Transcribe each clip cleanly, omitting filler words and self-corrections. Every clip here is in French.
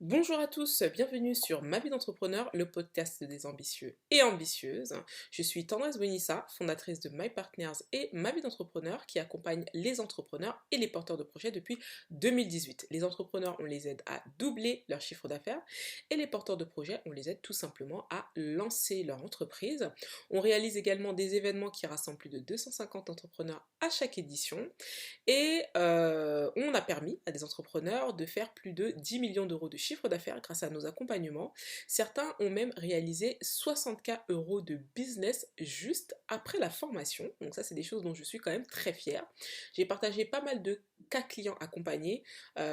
Bonjour à tous, bienvenue sur Ma vie d'entrepreneur, le podcast des ambitieux et ambitieuses. Je suis Tendresse Bonissa, fondatrice de My Partners et Ma vie d'entrepreneur qui accompagne les entrepreneurs et les porteurs de projets depuis 2018. Les entrepreneurs, on les aide à doubler leur chiffre d'affaires et les porteurs de projets, on les aide tout simplement à lancer leur entreprise. On réalise également des événements qui rassemblent plus de 250 entrepreneurs à chaque édition et on a permis à des entrepreneurs de faire plus de 10 millions d'euros de chiffre d'affaires grâce à nos accompagnements. Certains ont même réalisé 60K euros de business juste après la formation. Donc ça, c'est des choses dont je suis quand même très fière. J'ai partagé pas mal de cas clients accompagnés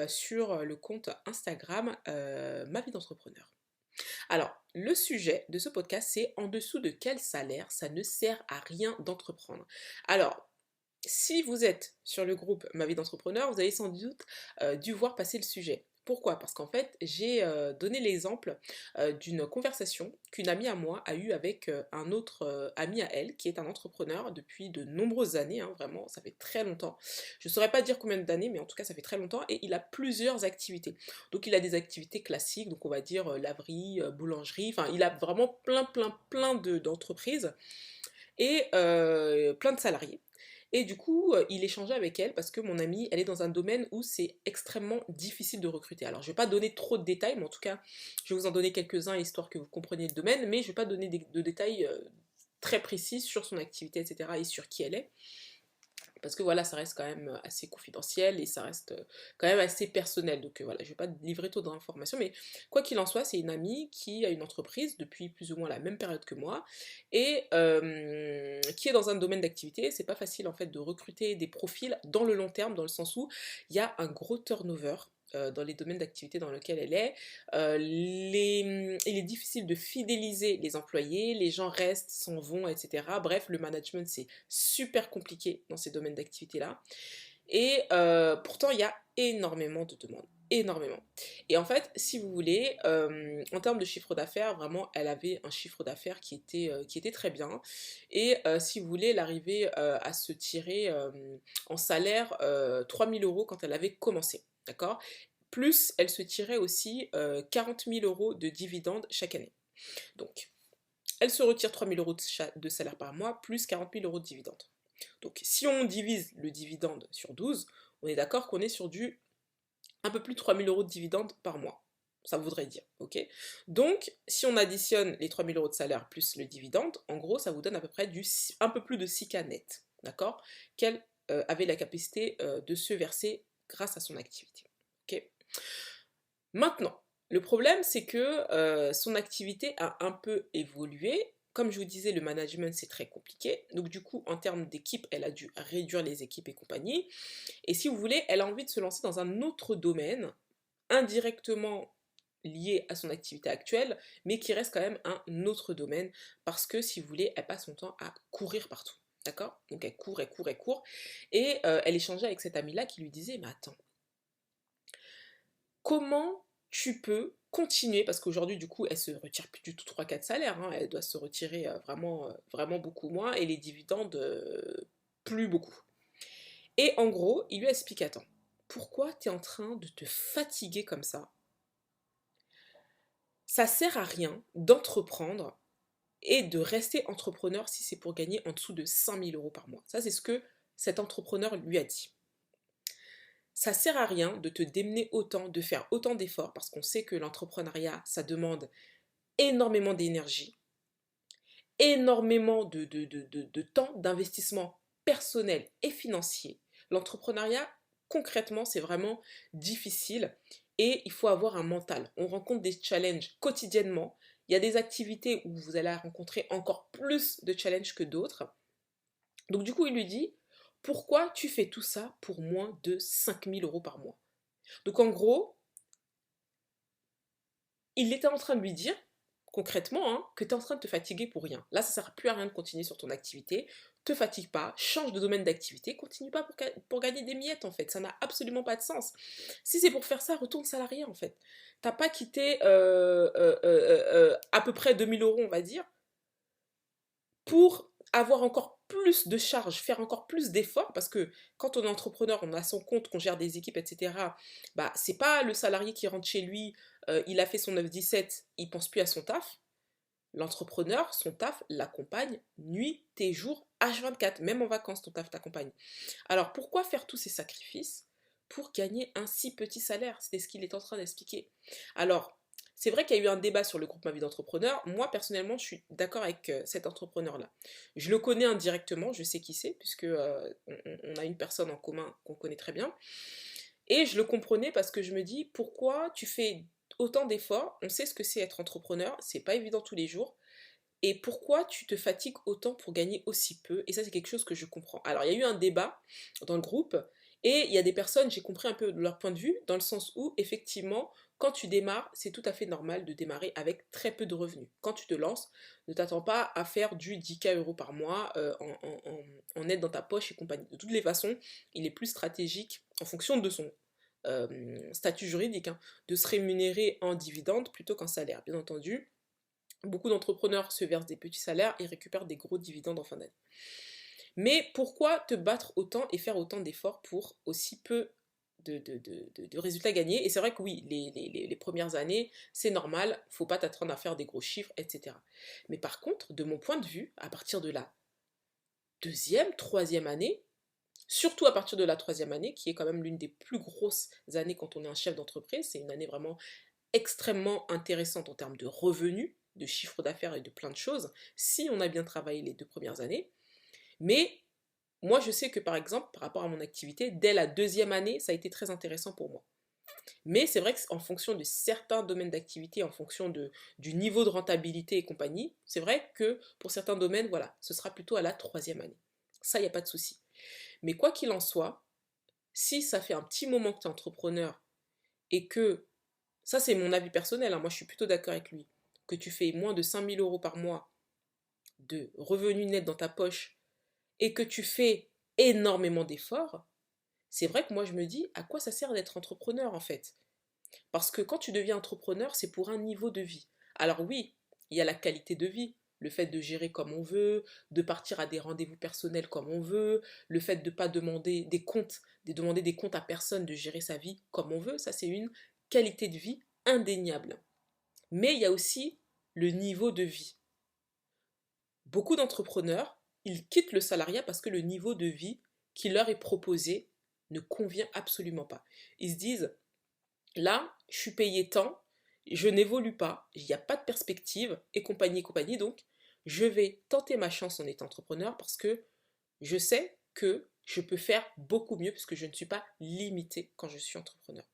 sur le compte Instagram Ma vie d'entrepreneur. Alors, le sujet de ce podcast, c'est en dessous de quel salaire ça ne sert à rien d'entreprendre. Alors, si vous êtes sur le groupe Ma vie d'entrepreneur, vous avez sans doute dû voir passer le sujet. Pourquoi? Parce qu'en fait, j'ai donné l'exemple d'une conversation qu'une amie à moi a eue avec un autre ami à elle, qui est un entrepreneur depuis de nombreuses années, hein, vraiment, ça fait très longtemps. Je ne saurais pas dire combien d'années, mais en tout cas, ça fait très longtemps, et il a plusieurs activités. Donc, il a des activités classiques, donc on va dire laverie, boulangerie, enfin, il a vraiment plein d'entreprises et plein de salariés. Et du coup, il échangeait avec elle parce que mon amie, elle est dans un domaine où c'est extrêmement difficile de recruter. Alors, je ne vais pas donner trop de détails, mais en tout cas, je vais vous en donner quelques-uns histoire que vous compreniez le domaine, mais je ne vais pas donner de détails très précis sur son activité, etc. et sur qui elle est. Parce que voilà, ça reste quand même assez confidentiel et ça reste quand même assez personnel. Donc voilà, je ne vais pas livrer trop d'informations, mais quoi qu'il en soit, c'est une amie qui a une entreprise depuis plus ou moins la même période que moi et qui est dans un domaine d'activité. C'est pas facile en fait de recruter des profils dans le long terme, dans le sens où il y a un gros turnover dans les domaines d'activité dans lesquels elle est. Il est difficile de fidéliser les employés, les gens restent, s'en vont, etc. Bref, le management, c'est super compliqué dans ces domaines d'activité-là. Et pourtant, il y a énormément de demandes. Énormément. Et en fait, si vous voulez, en termes de chiffre d'affaires, vraiment, elle avait un chiffre d'affaires qui était très bien. Et si vous voulez, elle arrivait à se tirer en salaire 3000 euros quand elle avait commencé. D'accord? Plus, elle se tirait aussi 40 000 euros de dividendes chaque année. Donc, elle se retire 3 000 euros de salaire par mois, plus 40 000 euros de dividendes. Donc, si on divise le dividende sur 12, on est d'accord qu'on est sur du un peu plus de 3 000 euros de dividendes par mois. Ça voudrait dire, ok? Donc, si on additionne les 3 000 euros de salaire plus le dividende, en gros, ça vous donne à peu près un peu plus de 6K net, d'accord? Qu'elle avait la capacité de se verser grâce à son activité, ok? Maintenant, le problème, c'est que son activité a un peu évolué. Comme je vous disais, le management, c'est très compliqué. Donc du coup, en termes d'équipe, elle a dû réduire les équipes et compagnie. Et si vous voulez, elle a envie de se lancer dans un autre domaine, indirectement lié à son activité actuelle, mais qui reste quand même un autre domaine, parce que si vous voulez, elle passe son temps à courir partout. D'accord? Donc elle court, elle court, elle court. Et elle échangeait avec cette amie-là qui lui disait, mais attends, comment tu peux continuer, parce qu'aujourd'hui du coup elle se retire plus du tout 3-4 salaires, hein, elle doit se retirer vraiment beaucoup moins, et les dividendes plus beaucoup. Et en gros, il lui explique, attends, pourquoi tu es en train de te fatiguer comme ça? Ça sert à rien d'entreprendre et de rester entrepreneur si c'est pour gagner en dessous de 5 000 euros par mois. Ça, c'est ce que cet entrepreneur lui a dit. Ça sert à rien de te démener autant, de faire autant d'efforts, parce qu'on sait que l'entrepreneuriat, ça demande énormément d'énergie, énormément de temps, d'investissement personnel et financier. L'entrepreneuriat, concrètement, c'est vraiment difficile et il faut avoir un mental. On rencontre des challenges quotidiennement. Il y a des activités où vous allez rencontrer encore plus de challenges que d'autres. Donc du coup, il lui dit, pourquoi tu fais tout ça pour moins de 5 000 euros par mois? Donc en gros, il était en train de lui dire, concrètement, hein, que tu es en train de te fatiguer pour rien. Là, ça ne sert plus à rien de continuer sur ton activité. Te fatigue pas, change de domaine d'activité, continue pas pour gagner des miettes en fait. Ça n'a absolument pas de sens. Si c'est pour faire ça, retourne salarié en fait. T'as pas quitté à peu près 2000 euros, on va dire, pour avoir encore plus de charges, faire encore plus d'efforts, parce que quand on est entrepreneur, on a son compte, qu'on gère des équipes, etc., bah, c'est pas le salarié qui rentre chez lui, il a fait son 9-17, il pense plus à son taf. L'entrepreneur, son taf l'accompagne nuit et jour, H24, même en vacances, ton taf t'accompagne. Alors pourquoi faire tous ces sacrifices pour gagner un si petit salaire? C'est ce qu'il est en train d'expliquer. Alors, c'est vrai qu'il y a eu un débat sur le groupe Ma vie d'entrepreneur. Moi, personnellement, je suis d'accord avec cet entrepreneur-là. Je le connais indirectement, je sais qui c'est, puisque on a une personne en commun qu'on connaît très bien. Et je le comprenais parce que je me dis, pourquoi tu fais autant d'efforts? On sait ce que c'est être entrepreneur, c'est pas évident tous les jours. Et pourquoi tu te fatigues autant pour gagner aussi peu? Et ça, c'est quelque chose que je comprends. Alors, il y a eu un débat dans le groupe, et il y a des personnes, j'ai compris un peu leur point de vue, dans le sens où, effectivement, quand tu démarres, c'est tout à fait normal de démarrer avec très peu de revenus. Quand tu te lances, ne t'attends pas à faire du 10K € par mois en aide dans ta poche et compagnie. De toutes les façons, il est plus stratégique, en fonction de son statut juridique, hein, de se rémunérer en dividende plutôt qu'en salaire. Bien entendu, beaucoup d'entrepreneurs se versent des petits salaires et récupèrent des gros dividendes en fin d'année. Mais pourquoi te battre autant et faire autant d'efforts pour aussi peu de résultats gagnés? Et c'est vrai que oui, les premières années, c'est normal, faut pas t'attendre à faire des gros chiffres, etc. Mais par contre, de mon point de vue, à partir de la deuxième, troisième année, surtout à partir de la troisième année, qui est quand même l'une des plus grosses années quand on est un chef d'entreprise, c'est une année vraiment extrêmement intéressante en termes de revenus, de chiffre d'affaires et de plein de choses, si on a bien travaillé les 2 premières années. Mais moi, je sais que par exemple, par rapport à mon activité, dès la deuxième année, ça a été très intéressant pour moi. Mais c'est vrai qu'en fonction de certains domaines d'activité, en fonction du niveau de rentabilité et compagnie, c'est vrai que pour certains domaines, voilà, ce sera plutôt à la troisième année. Ça, il n'y a pas de souci. Mais quoi qu'il en soit, si ça fait un petit moment que tu es entrepreneur et que, ça c'est mon avis personnel, hein, moi je suis plutôt d'accord avec lui, que tu fais moins de 5 000 € par mois de revenus nets dans ta poche et que tu fais énormément d'efforts, c'est vrai que moi je me dis à quoi ça sert d'être entrepreneur en fait? Parce que quand tu deviens entrepreneur, c'est pour un niveau de vie. Alors oui, il y a la qualité de vie, le fait de gérer comme on veut, de partir à des rendez-vous personnels comme on veut, le fait de ne pas demander des comptes, de demander des comptes à personne, de gérer sa vie comme on veut, ça c'est une qualité de vie indéniable. Mais il y a aussi le niveau de vie. Beaucoup d'entrepreneurs, ils quittent le salariat parce que le niveau de vie qui leur est proposé ne convient absolument pas. Ils se disent, là, je suis payé tant, je n'évolue pas, il n'y a pas de perspective, et compagnie, donc je vais tenter ma chance en étant entrepreneur parce que je sais que je peux faire beaucoup mieux puisque je ne suis pas limité quand je suis entrepreneur.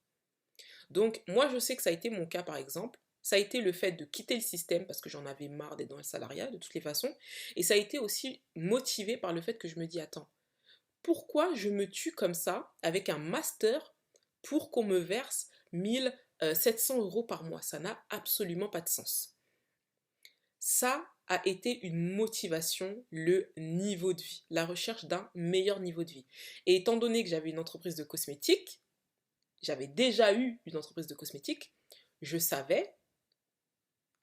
Donc moi je sais que ça a été mon cas par exemple, ça a été le fait de quitter le système parce que j'en avais marre d'être dans le salariat de toutes les façons, et ça a été aussi motivé par le fait que je me dis attends, pourquoi je me tue comme ça avec un master pour qu'on me verse 1 700 € par mois? Ça n'a absolument pas de sens. Ça a été une motivation, le niveau de vie, la recherche d'un meilleur niveau de vie. Et étant donné que j'avais une entreprise de cosmétiques, j'avais déjà eu une entreprise de cosmétiques, je savais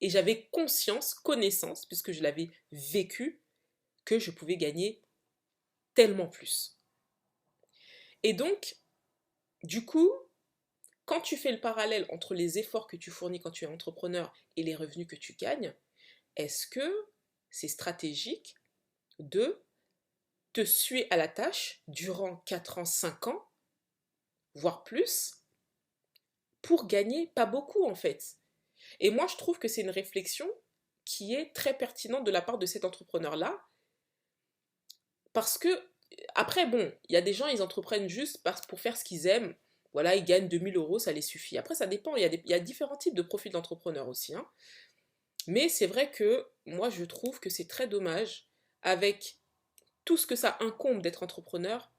et j'avais conscience, connaissance, puisque je l'avais vécu, que je pouvais gagner tellement plus. Et donc, du coup, quand tu fais le parallèle entre les efforts que tu fournis quand tu es entrepreneur et les revenus que tu gagnes, est-ce que c'est stratégique de te suer à la tâche durant 4 ans, 5 ans, voire plus, pour gagner pas beaucoup en fait? Et moi, je trouve que c'est une réflexion qui est très pertinente de la part de cet entrepreneur-là, parce que, après, bon, il y a des gens, ils entreprennent juste pour faire ce qu'ils aiment. Voilà, ils gagnent 2 000 €, ça les suffit. Après, ça dépend, il y a différents types de profils d'entrepreneurs aussi, hein. Mais c'est vrai que moi, je trouve que c'est très dommage, avec tout ce que ça incombe d'être entrepreneur,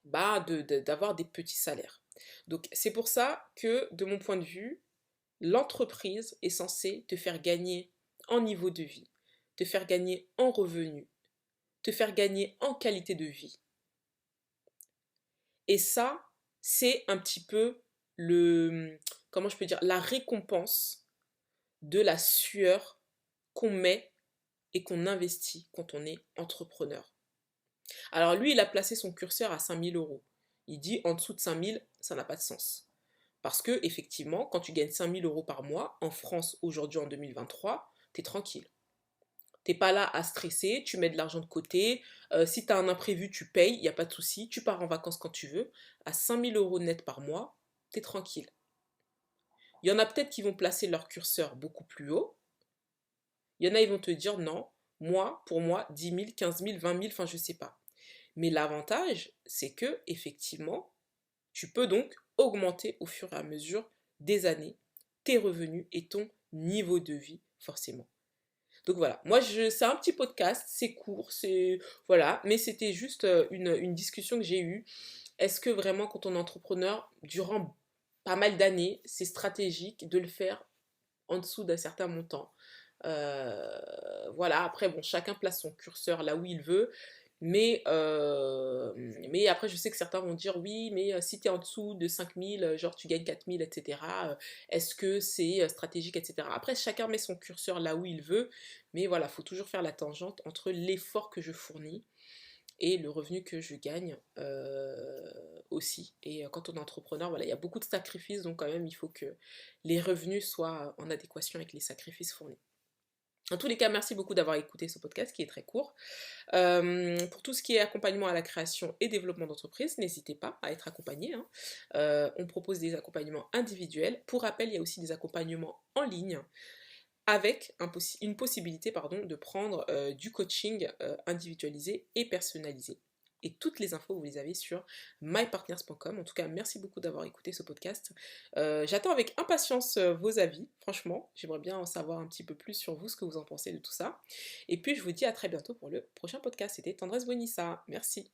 bah, d'avoir des petits salaires. Donc, c'est pour ça que, de mon point de vue, l'entreprise est censée te faire gagner en niveau de vie, te faire gagner en revenus, te faire gagner en qualité de vie. Et ça, c'est un petit peu comment je peux dire, la récompense de la sueur qu'on met et qu'on investit quand on est entrepreneur. Alors lui, il a placé son curseur à 5 000 euros. Il dit en dessous de 5 000, ça n'a pas de sens. Parce que effectivement, quand tu gagnes 5 000 euros par mois, en France, aujourd'hui en 2023, tu es tranquille. T'es pas là à stresser, tu mets de l'argent de côté. Si tu as un imprévu, tu payes, il n'y a pas de souci. Tu pars en vacances quand tu veux. À 5 000 euros net par mois, tu es tranquille. Il y en a peut-être qui vont placer leur curseur beaucoup plus haut. Il y en a, ils vont te dire non, moi, pour moi, 10 000, 15 000, 20 000, enfin je sais pas. Mais l'avantage, c'est que effectivement, tu peux donc augmenter au fur et à mesure des années tes revenus et ton niveau de vie, forcément. Donc voilà, moi c'est un petit podcast, c'est court, c'est voilà, mais c'était juste une discussion que j'ai eue. Est-ce que vraiment quand on est entrepreneur, durant pas mal d'années, c'est stratégique de le faire en dessous d'un certain montant? Voilà, après bon, chacun place son curseur là où il veut. Mais après, je sais que certains vont dire oui, mais si tu es en dessous de 5 000, genre tu gagnes 4 000, etc., est-ce que c'est stratégique, etc. Après, chacun met son curseur là où il veut, mais voilà, il faut toujours faire la tangente entre l'effort que je fournis et le revenu que je gagne aussi. Et quand on est entrepreneur, voilà, il y a beaucoup de sacrifices, donc quand même, il faut que les revenus soient en adéquation avec les sacrifices fournis. En tous les cas, merci beaucoup d'avoir écouté ce podcast qui est très court. Pour tout ce qui est accompagnement à la création et développement d'entreprise, n'hésitez pas à être accompagné, hein. On propose des accompagnements individuels. Pour rappel, il y a aussi des accompagnements en ligne avec une possibilité de prendre du coaching individualisé et personnalisé. Et toutes les infos, vous les avez sur mypartners.com. En tout cas, merci beaucoup d'avoir écouté ce podcast. J'attends avec impatience vos avis. Franchement, j'aimerais bien en savoir un petit peu plus sur vous, ce que vous en pensez de tout ça. Et puis, je vous dis à très bientôt pour le prochain podcast. C'était Tendresse Bonissa. Merci.